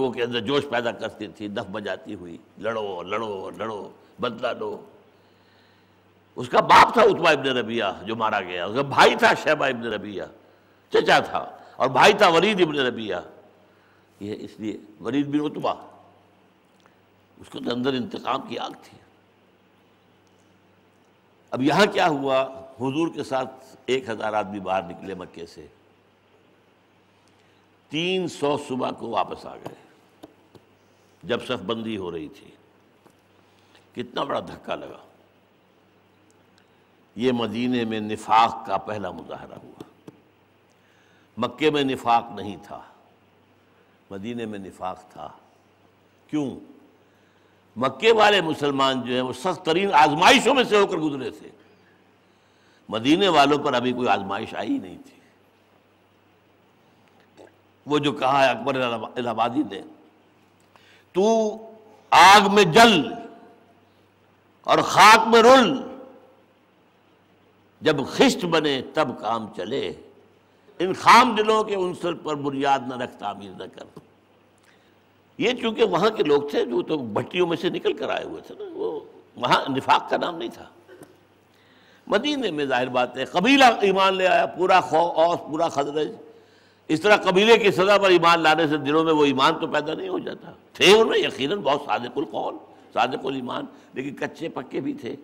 لوگوں کے اندر جوش پیدا کرتی تھی، دف بجاتی ہوئی، لڑو لڑو لڑو، بدلہ لو۔ اس کا باپ تھا عتبہ ابن ربیعہ جو مارا گیا، اس کا بھائی تھا شیبہ ابن ربیعہ، چچا تھا، اور بھائی تھا ولید ابن ربیعہ۔ یہ اس لیے ولید بن عتبہ، اس کو تو اندر انتقام کی آگ تھی۔ اب یہاں کیا ہوا، حضور کے ساتھ 1000 آدمی باہر نکلے مکے سے، 300 صبح کو واپس آ گئے جب صف بندی ہو رہی تھی۔ کتنا بڑا دھکا لگا۔ یہ مدینے میں نفاق کا پہلا مظاہرہ ہوا۔ مکے میں نفاق نہیں تھا، مدینے میں نفاق تھا۔ کیوں؟ مکے والے مسلمان جو ہیں وہ سخت ترین آزمائشوں میں سے ہو کر گزرے تھے، مدینے والوں پر ابھی کوئی آزمائش آئی نہیں تھی۔ وہ جو کہا ہے اکبر الہ آبادی نے، تو آگ میں جل اور خاک میں رل، جب خشت بنے تب کام چلے، ان خام دلوں کے عنصر پر بنیاد نہ رکھ، تعمیر نہ کر۔ یہ چونکہ وہاں کے لوگ تھے جو تو بھٹیوں میں سے نکل کر آئے ہوئے تھے نا، وہ وہاں نفاق کا نام نہیں تھا۔ مدینے میں ظاہر بات ہے قبیلہ ایمان لے آیا، پورا اوس، پورا خزرج۔ اس طرح قبیلے کی سزا پر ایمان لانے سے دلوں میں وہ ایمان تو پیدا نہیں ہو جاتا۔ تھے ان میں یقیناً بہت صادق القول، صادق الایمان، لیکن کچے پکے بھی تھے۔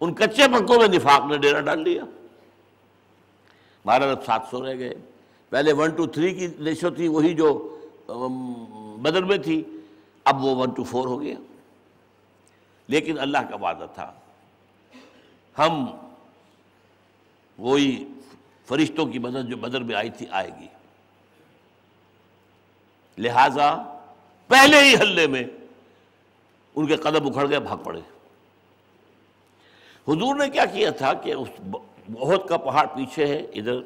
ان کچے پکوں میں نفاق نے ڈیرا ڈال لیا۔ 12 700 رہ گئے۔ پہلے 1 to 3 کی ریشو تھی، وہی جو بدر میں تھی، اب وہ 1 to 4 ہو گیا۔ لیکن اللہ کا وعدہ تھا، ہم وہی فرشتوں کی مدد جو بدر میں آئی تھی آئے گی، لہذا پہلے ہی حلے میں ان کے قدم اکھڑ گئے، بھاگ پڑے۔ حضور نے کیا کیا تھا کہ اس احد کا پہاڑ پیچھے ہے، ادھر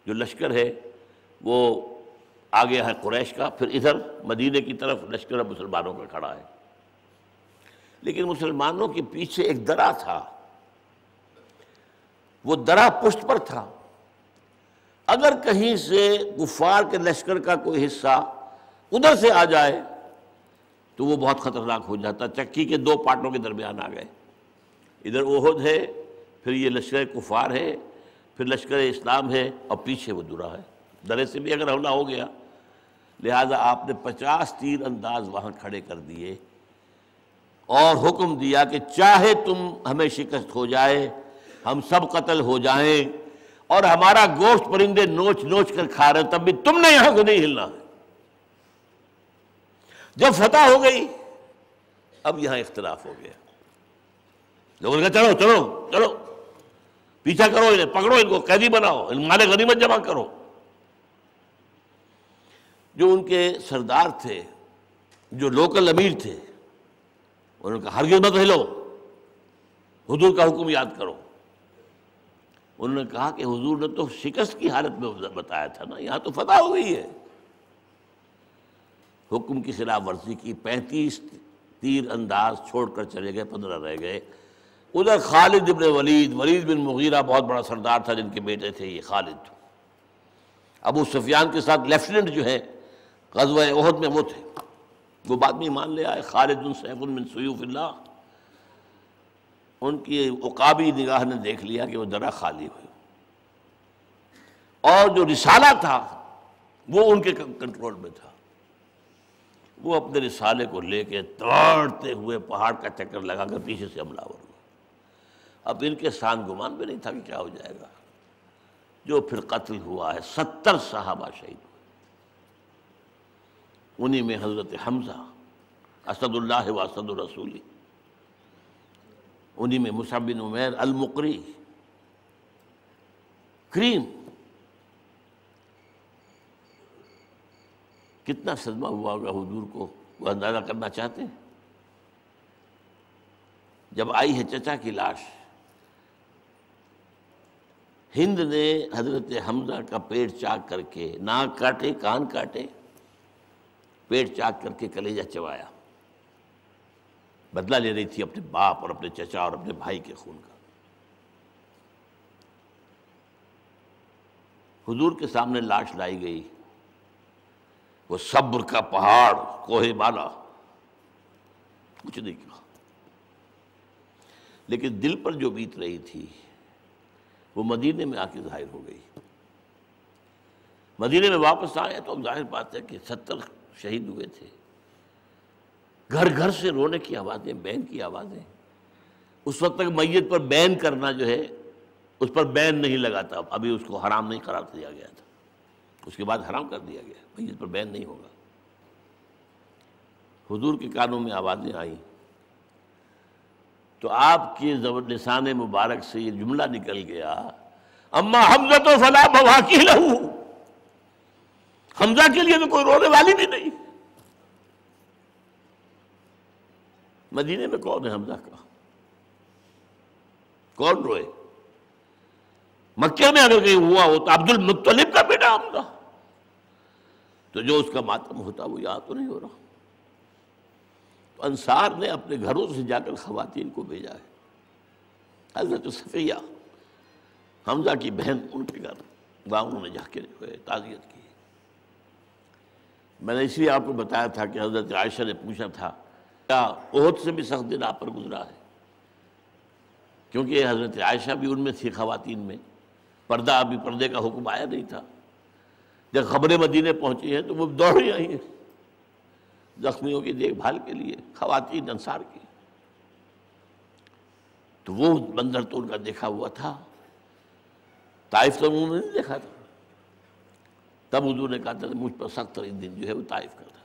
جو لشکر ہے وہ آگے ہے قریش کا، پھر ادھر مدینے کی طرف لشکر مسلمانوں کا کھڑا ہے۔ لیکن مسلمانوں کے پیچھے ایک درہ تھا، وہ درہ پشت پر تھا۔ اگر کہیں سے کفار کے لشکر کا کوئی حصہ ادھر سے آ جائے تو وہ بہت خطرناک ہو جاتا۔ چکی کے 2 پارٹوں کے درمیان آ گئے، ادھر احد ہے، پھر یہ لشکر کفار ہے، پھر لشکر اسلام ہے، اور پیچھے وہ درہ ہے۔ درے سے بھی اگر حملہ ہو گیا، لہذا آپ نے 50 تیر انداز وہاں کھڑے کر دیے اور حکم دیا کہ چاہے تم ہمیں شکست ہو جائے، ہم سب قتل ہو جائیں، اور ہمارا گوشت پرندے نوچ نوچ کر کھا رہے، تب بھی تم نے یہاں سے نہیں ہلنا۔ جب فتح ہو گئی، اب یہاں اختلاف ہو گیا۔ لوگوں نے کہا چلو چلو چلو، پیچھا کرو انہیں، پکڑو ان کو، قیدی بناؤ، ان مال غنیمت جمع کرو۔ جو ان کے سردار تھے، جو لوکل امیر تھے، انہوں نے کہا ہرگز مت ہلو، حضور کا حکم یاد کرو۔ انہوں نے کہا کہ حضور نے تو شکست کی حالت میں بتایا تھا نا، یہاں تو فتح ہو گئی ہے۔ حکم کی خلاف ورزی کی، 35 تیر انداز چھوڑ کر چلے گئے، 15 رہ گئے۔ ادھر خالد ابن ولید بن مغیرہ بہت بڑا سردار تھا، جن کے بیٹے تھے یہ خالد، ابو سفیان کے ساتھ لیفٹیننٹ جو ہے غزوہ احد میں وہ تھے، وہ بعد میں ایمان لے آئے۔ خالد بن سیف من سیوف اللہ، ان کی عقابی نگاہ نے دیکھ لیا کہ وہ درہ خالی ہوئی، اور جو رسالہ تھا وہ ان کے کنٹرول میں تھا۔ وہ اپنے رسالے کو لے کے دوڑتے ہوئے پہاڑ کا چکر لگا کر پیچھے سے حملہ ہوئے۔ اب ان کے سان گمان بھی نہیں تھا کہ کیا ہو جائے گا۔ جو پھر قتل ہوا ہے، 70 صحابہ شہید ہوئے، انہی میں حضرت حمزہ اسد اللہ و اسد الرسول، انہی میں مصعب بن عمیر المقری کریم۔ کتنا صدمہ ہوا ہوگا حضور کو، وہ اندازہ کرنا چاہتے ہیں؟ جب آئی ہے چچا کی لاش، ہند نے حضرت حمزہ کا پیٹ چاک کر کے، ناک کاٹے، کان کاٹے، پیٹ چاک کر کے کلیجہ چبایا، بدلہ لے رہی تھی اپنے باپ اور اپنے چچا اور اپنے بھائی کے خون کا۔ حضور کے سامنے لاش لائی گئی، وہ صبر کا پہاڑ کوہ بالا، کچھ نہیں کہا، لیکن دل پر جو بیت رہی تھی وہ مدینے میں آ کے ظاہر ہو گئی۔ مدینے میں واپس آئے تو اب ظاہر بات ہے کہ 70 شہید ہوئے تھے، گھر گھر سے رونے کی آوازیں، بین کی آوازیں۔ اس وقت تک میت پر بین کرنا جو ہے اس پر بین نہیں لگا تھا، ابھی اس کو حرام نہیں قرار دیا گیا تھا، اس کے بعد حرام کر دیا گیا، میت پر بین نہیں ہوگا۔ حضور کے کانوں میں آوازیں آئیں تو آپ کے لسان مبارک سے یہ جملہ نکل گیا، اما حمزہ فلا بواکی لہو، حمزہ کے لیے تو کوئی رونے والی بھی نہیں۔ مدینے میں کون ہے حمزہ کا؟ کون روئے؟ مکے میں اگر کہیں ہوا ہو تو عبد المطلب کا بیٹا حمزہ، تو جو اس کا ماتم ہوتا وہ یاد تو نہیں ہو رہا۔ تو انصار نے اپنے گھروں سے جا کر خواتین کو بھیجا ہے۔ حضرت صفیہ حمزہ کی بہن ان کے گھر گاؤں میں جا کے تعزیت کی۔ میں نے اس لیے آپ کو بتایا تھا کہ حضرت عائشہ نے پوچھا تھا کیا احد سے بھی سخت دن آپ پر گزرا ہے، کیونکہ حضرت عائشہ بھی ان میں تھی خواتین میں، پردہ ابھی پردے کا حکم آیا نہیں تھا۔ جب خبریں مدینے پہنچی ہیں تو وہ دوڑی آئی ہیں زخمیوں کی دیکھ بھال کے لیے، خواتین انصار کی۔ تو وہ منظر تو ان کا دیکھا ہوا تھا، طائف تو انہوں نے نہیں دیکھا تھا۔ تب حضور نے کہا تھا مجھ پر سخت ترین دن جو ہے وہ طائف کا تھا۔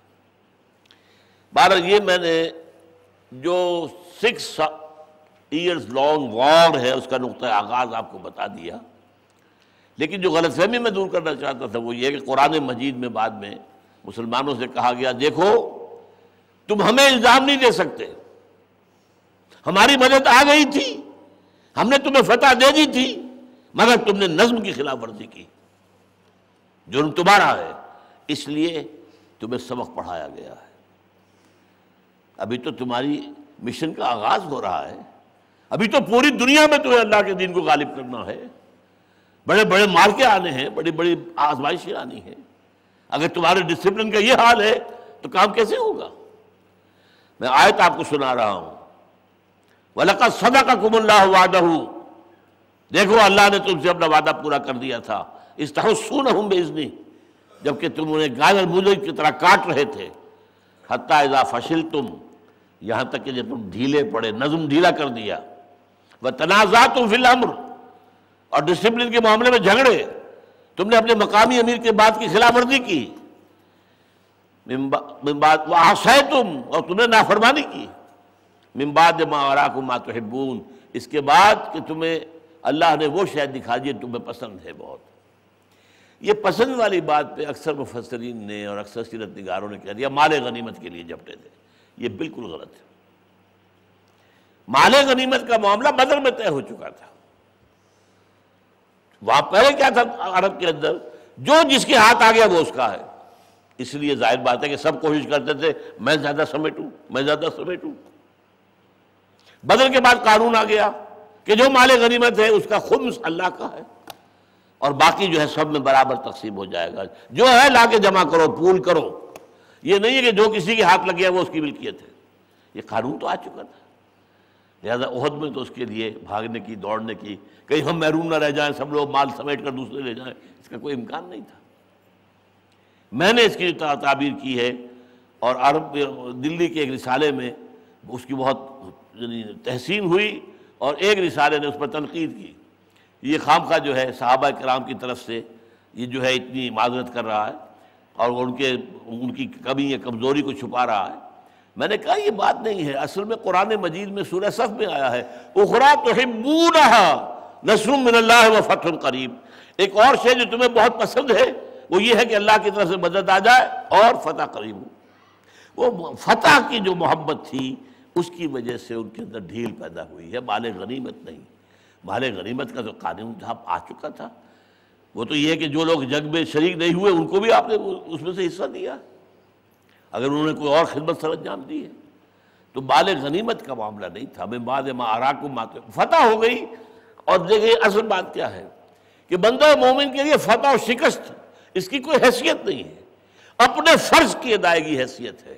بہرحال یہ میں نے جو 6 ایئرز لانگ وار ہے اس کا نقطہ آغاز آپ کو بتا دیا، لیکن جو غلط فہمی میں دور کرنا چاہتا تھا وہ یہ کہ قرآن مجید میں بعد میں مسلمانوں سے کہا گیا دیکھو تم ہمیں الزام نہیں دے سکتے، ہماری مدد آ گئی تھی، ہم نے تمہیں فتح دے دی تھی، مگر تم نے نظم کی خلاف ورزی کی، جرم تمہارا ہے، اس لیے تمہیں سبق پڑھایا گیا ہے۔ ابھی تو تمہاری مشن کا آغاز ہو رہا ہے، ابھی تو پوری دنیا میں تمہیں اللہ کے دین کو غالب کرنا ہے، بڑے بڑے مارکے آنے ہیں، بڑی بڑی آزمائشیں آنی ہیں۔ اگر تمہارے ڈسپلن کا یہ حال ہے تو کام کیسے ہوگا؟ میں آیت آپ کو سنا رہا ہوں، وَلَقَدْ صَدَقَكُمُ اللَّهُ وَعْدَهُ، دیکھو اللہ نے تم سے اپنا وعدہ پورا کر دیا تھا، اِسْتَحُسُّونَهُمْ بِإِذْنِهِ، جبکہ تم انہیں گائل مجرم کی طرح کاٹ رہے تھے، حَتَّى إِذَا فَشِلْتُمْ، یہاں تک کہ جب تم ڈھیلے پڑے، نظم ڈھیلا کر دیا، وَتَنَازَعْتُمْ فِي الْأَمْرِ، اور ڈسپلن کے معاملے میں جھگڑے، تم نے اپنے مقامی امیر کے بات کی خلاف ورزی کی، من بعد وَعَصَيْتُمْ، اور تم نے نافرمانی کی، من بعد ما أَرَاكُمْ مَا تُحِبُّونَ، اس کے بعد کہ تمہیں اللہ نے وہ شے دکھا دی تمہیں پسند ہے بہت۔ یہ پسند والی بات پہ اکثر مفسرین نے اور اکثر سیرت نگاروں نے کہہ دیا مال غنیمت کے لیے جھپٹے تھے، یہ بالکل غلط ہے۔ مال غنیمت کا معاملہ بدر میں طے ہو چکا تھا، وہاں پہلے کیا تھا عرب کے اندر، جو جس کے ہاتھ آ گیا وہ اس کا ہے، اس لیے ظاہر بات ہے کہ سب کوشش کرتے تھے میں زیادہ سمیٹوں، میں زیادہ سمیٹوں۔ بدر کے بعد قانون آ گیا کہ جو مال غنیمت ہے اس کا خمس اللہ کا ہے، اور باقی جو ہے سب میں برابر تقسیم ہو جائے گا، جو ہے لا کے جمع کرو، پول کرو، یہ نہیں ہے کہ جو کسی کے ہاتھ لگ گیا وہ اس کی ملکیت ہے، یہ قانون تو آ چکا تھا۔ لہذا احد میں تو اس کے لیے بھاگنے کی، دوڑنے کی، کہیں ہم محروم نہ رہ جائیں، سب لوگ مال سمیٹ کر دوسرے لے جائیں، اس کا کوئی امکان نہیں تھا۔ میں نے اس کی تعبیر کی ہے، اور عرب دلی کے ایک رسالے میں اس کی بہت تحسین ہوئی، اور ایک رسالے نے اس پر تنقید کی، یہ خامخواہ جو ہے صحابہ کرام کی طرف سے یہ جو ہے اتنی معذرت کر رہا ہے اور ان کی کمی یا کمزوری کو چھپا رہا ہے۔ میں نے کہا یہ بات نہیں ہے، اصل میں قرآن مجید میں سورہ صف میں آیا ہے اخریٰ تحبونہا نصر من اللہ وفتح قریب، ایک اور شے جو تمہیں بہت پسند ہے وہ یہ ہے کہ اللہ کی طرف سے مدد آ جائے اور فتح قریب ہو۔ وہ فتح کی جو محبت تھی اس کی وجہ سے ان کے اندر ڈھیل پیدا ہوئی ہے، مال غنیمت نہیں۔ مال غنیمت کا تو قانون تھا آ چکا تھا، وہ تو یہ ہے کہ جو لوگ جنگ میں شریک نہیں ہوئے ان کو بھی آپ نے اس میں سے حصہ دیا، اگر انہوں نے کوئی اور خدمت سر انجام دی ہے، تو مال غنیمت کا معاملہ نہیں تھا۔ من بعد ما اراکم ما فتح ہو گئی۔ اور دیکھیں اصل بات کیا ہے کہ بندہ مومن کے لیے فتح اور شکست اس کی کوئی حیثیت نہیں ہے، اپنے فرض کی ادائیگی حیثیت ہے۔